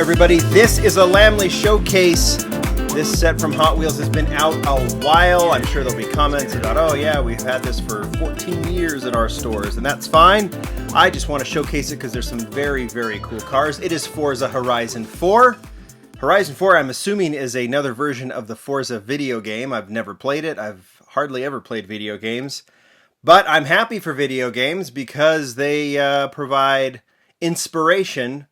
everybody. This is a Lamley showcase. This set from Hot Wheels has been out a while. I'm sure there'll be comments about, oh yeah, we've had this for 14 years at our stores, and that's fine. I just want to showcase it because there's some very, very cool cars. It is Forza Horizon 4. Horizon 4, I'm assuming, is another version of the Forza video game. I've never played it. I've hardly ever played video games. But I'm happy for video games because they provide inspiration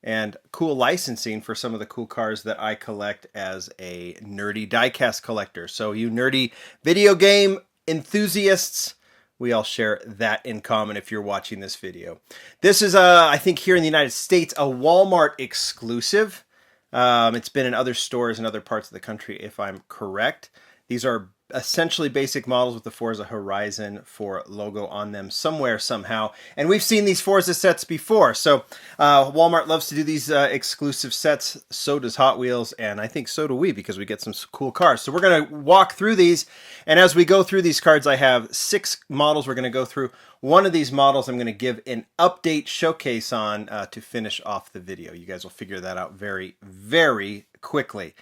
and cool licensing for some of the cool cars that I collect as a nerdy diecast collector. So you nerdy video game enthusiasts, we all share that in common if you're watching this video. This is, I think here in the United States, a Walmart exclusive. It's been in other stores in other parts of the country, if I'm correct. These are essentially basic models with the Forza Horizon 4 logo on them somewhere, somehow. And we've seen these Forza sets before. So Walmart loves to do these exclusive sets. So does Hot Wheels. And I think so do we, because we get some cool cars. So we're going to walk through these. And as we go through these cards, I have 6 models we're going to go through. One of these models I'm going to give an update showcase on to finish off the video. You guys will figure that out very, very quickly.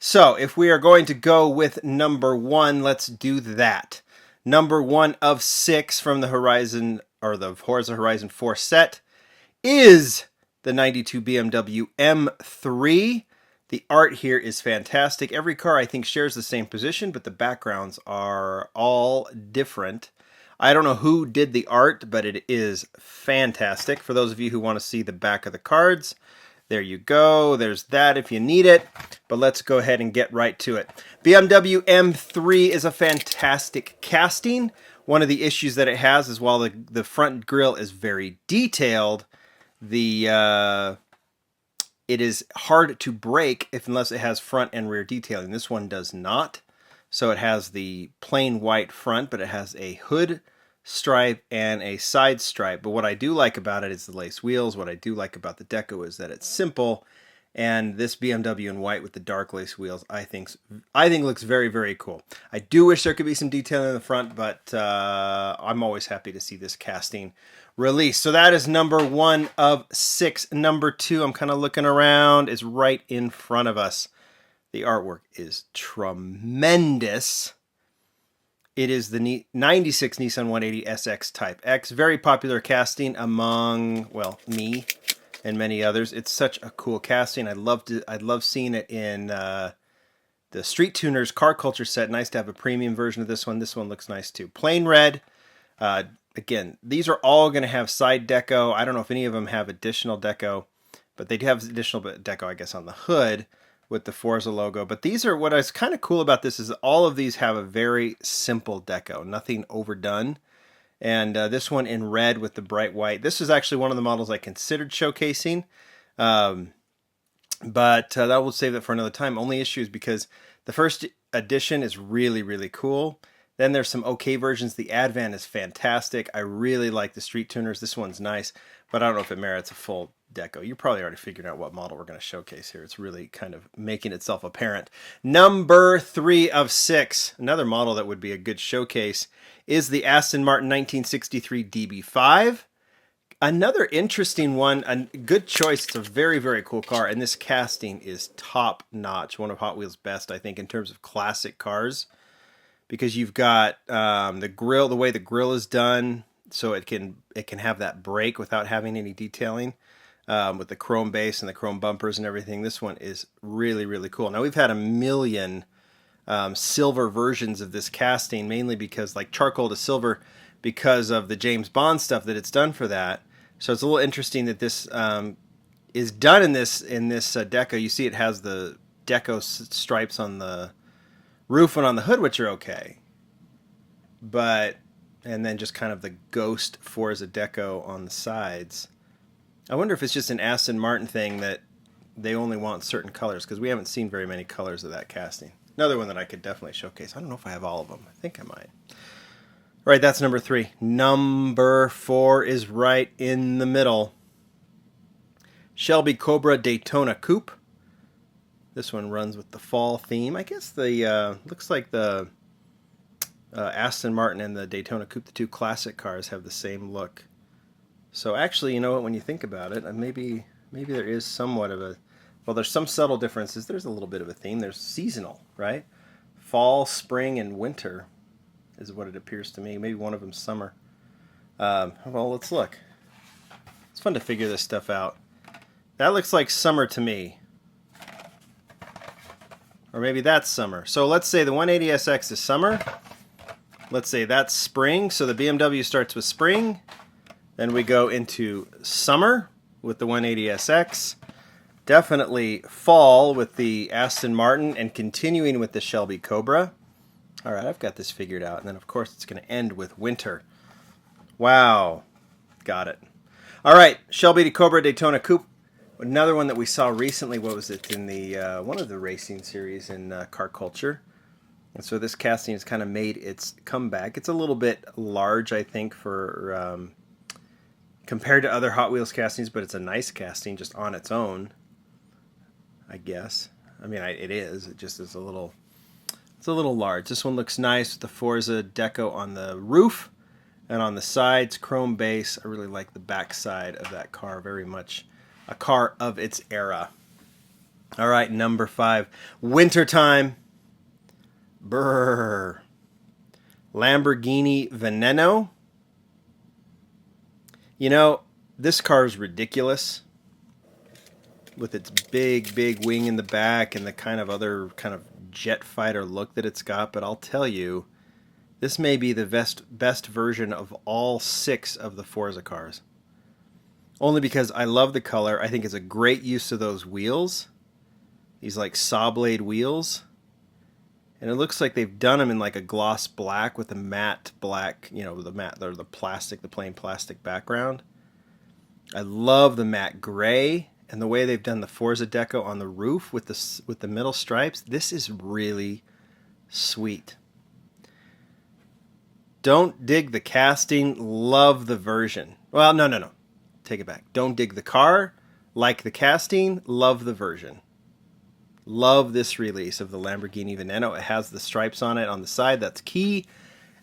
So, if we are going to go with number 1, let's do that. Number 1 of 6 from the Horizon, or the Forza Horizon 4 set, is the 92 BMW M3. The art here is fantastic. Every car, I think, shares the same position, but the backgrounds are all different. I don't know who did the art, but it is fantastic. For those of you who want to see the back of the cards, there you go. There's that if you need it. But let's go ahead and get right to it. BMW M3 is a fantastic casting. One of the issues that it has is while the front grille is very detailed, it is hard to break unless it has front and rear detailing. This one does not. So it has the plain white front, but it has a hood stripe and a side stripe. But what I do like about it is the lace wheels. What I do like about the deco is that it's simple, and this BMW in white with the dark lace wheels I think looks very, very cool. I do wish there could be some detailing in the front, but I'm always happy to see this casting released. So that is number 1 of 6. Number 2, I'm kind of looking around, is right in front of us. The artwork is tremendous. It is the 96 Nissan 180 SX Type X. Very popular casting among, well, me and many others. It's such a cool casting. I love seeing it in the Street Tuners Car Culture set. Nice to have a premium version of this one. This one looks nice too. Plain red. Again, these are all going to have side deco. I don't know if any of them have additional deco, but they do have additional deco, I guess, on the hood with the Forza logo. But these are, what is kind of cool about this is all of these have a very simple deco, nothing overdone. And this one in red with the bright white. This is actually one of the models I considered showcasing, but that will save it for another time. Only issue is because the first edition is really, really cool. Then there's some okay versions. The Advan is fantastic. I really like the Street Tuners. This one's nice, but I don't know if it merits a full deco. You probably already figured out what model we're going to showcase here. It's really kind of making itself apparent. Number 3 of 6, another model that would be a good showcase, is the Aston Martin 1963 DB5. Another interesting one, a good choice. It's a very, very cool car, and this casting is top notch. One of Hot Wheels' best, I think, in terms of classic cars, because you've got the grille, the way the grille is done, so it can have that break without having any detailing. With the chrome base and the chrome bumpers and everything. This one is really, really cool. Now, we've had a million silver versions of this casting, mainly because, like charcoal to silver, because of the James Bond stuff that it's done for that. So it's a little interesting that this is done in this deco. You see it has the deco stripes on the roof and on the hood, which are okay. And then just kind of the ghost Forza deco on the sides. I wonder if it's just an Aston Martin thing that they only want certain colors, because we haven't seen very many colors of that casting. Another one that I could definitely showcase. I don't know if I have all of them. I think I might. All right, that's number 3. Number 4 is right in the middle. Shelby Cobra Daytona Coupe. This one runs with the fall theme. I guess the looks like the Aston Martin and the Daytona Coupe, the two classic cars, have the same look. So actually, you know what, when you think about it, maybe there is somewhat of a Well, there's some subtle differences. There's a little bit of a theme. There's seasonal, right? Fall, spring, and winter is what it appears to me. Maybe one of them's summer. Well, let's look. It's fun to figure this stuff out. That looks like summer to me. Or maybe that's summer. So let's say the 180SX is summer. Let's say that's spring. So the BMW starts with spring. Then we go into summer with the 180SX. Definitely fall with the Aston Martin and continuing with the Shelby Cobra. All right, I've got this figured out. And then, of course, it's going to end with winter. Wow. Got it. All right, Shelby Cobra Daytona Coupe. Another one that we saw recently, what was it, in the one of the racing series in Car Culture. And so this casting has kind of made its comeback. It's a little bit large, I think, for compared to other Hot Wheels castings, but it's a nice casting just on its own, I guess. I mean, it is. It just is a little, it's a little large. This one looks nice with the Forza deco on the roof and on the sides, chrome base. I really like the back side of that car very much. A car of its era. All right, number 5. Wintertime. Brrr. Lamborghini Veneno. You know, this car is ridiculous. With its big, big wing in the back and the kind of other kind of jet fighter look that it's got. But I'll tell you, this may be the best version of all 6 of the Forza cars. Only because I love the color. I think it's a great use of those wheels. These like saw blade wheels. And it looks like they've done them in like a gloss black with a matte black, you know, the matte, or the plastic, the plain plastic background. I love the matte gray and the way they've done the Forza deco on the roof with the middle stripes. This is really sweet. Don't dig the casting, love the version. Well, no. Take it back. Don't dig the car, like the casting, love the version. Love this release of the Lamborghini Veneno. It has the stripes on it on the side. That's key.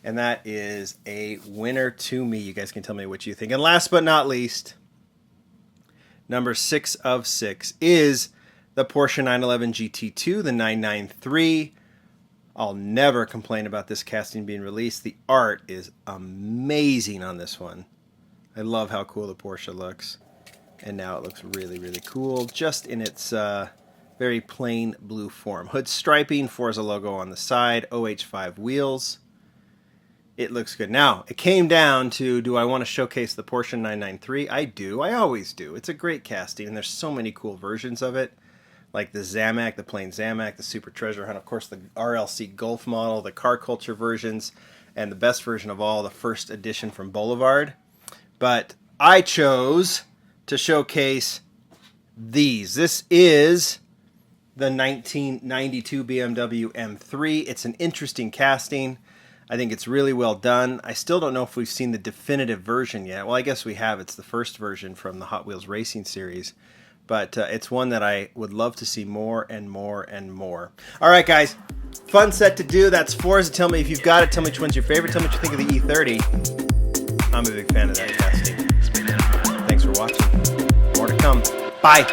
And that is a winner to me. You guys can tell me what you think. And last but not least, number 6 of 6 is the Porsche 911 GT2, the 993. I'll never complain about this casting being released. The art is amazing on this one. I love how cool the Porsche looks. And now it looks really, really cool, just in its very plain blue form. Hood striping, Forza logo on the side, OH5 wheels. It looks good. Now, it came down to, do I want to showcase the Porsche 993? I do. I always do. It's a great casting, and there's so many cool versions of it. Like the Zamac, the plain Zamac, the Super Treasure Hunt, of course the RLC Golf model, the Car Culture versions, and the best version of all, the first edition from Boulevard. But I chose to showcase these. This is the 1992 BMW M3. It's an interesting casting. I think it's really well done. I still don't know if we've seen the definitive version yet. Well, I guess we have. It's the first version from the Hot Wheels Racing series. But it's one that I would love to see more and more and more. All right, guys. Fun set to do. That's Forza. Tell me if you've got it. Tell me which one's your favorite. Tell me what you think of the E30. I'm a big fan of that casting. Thanks for watching. More to come. Bye.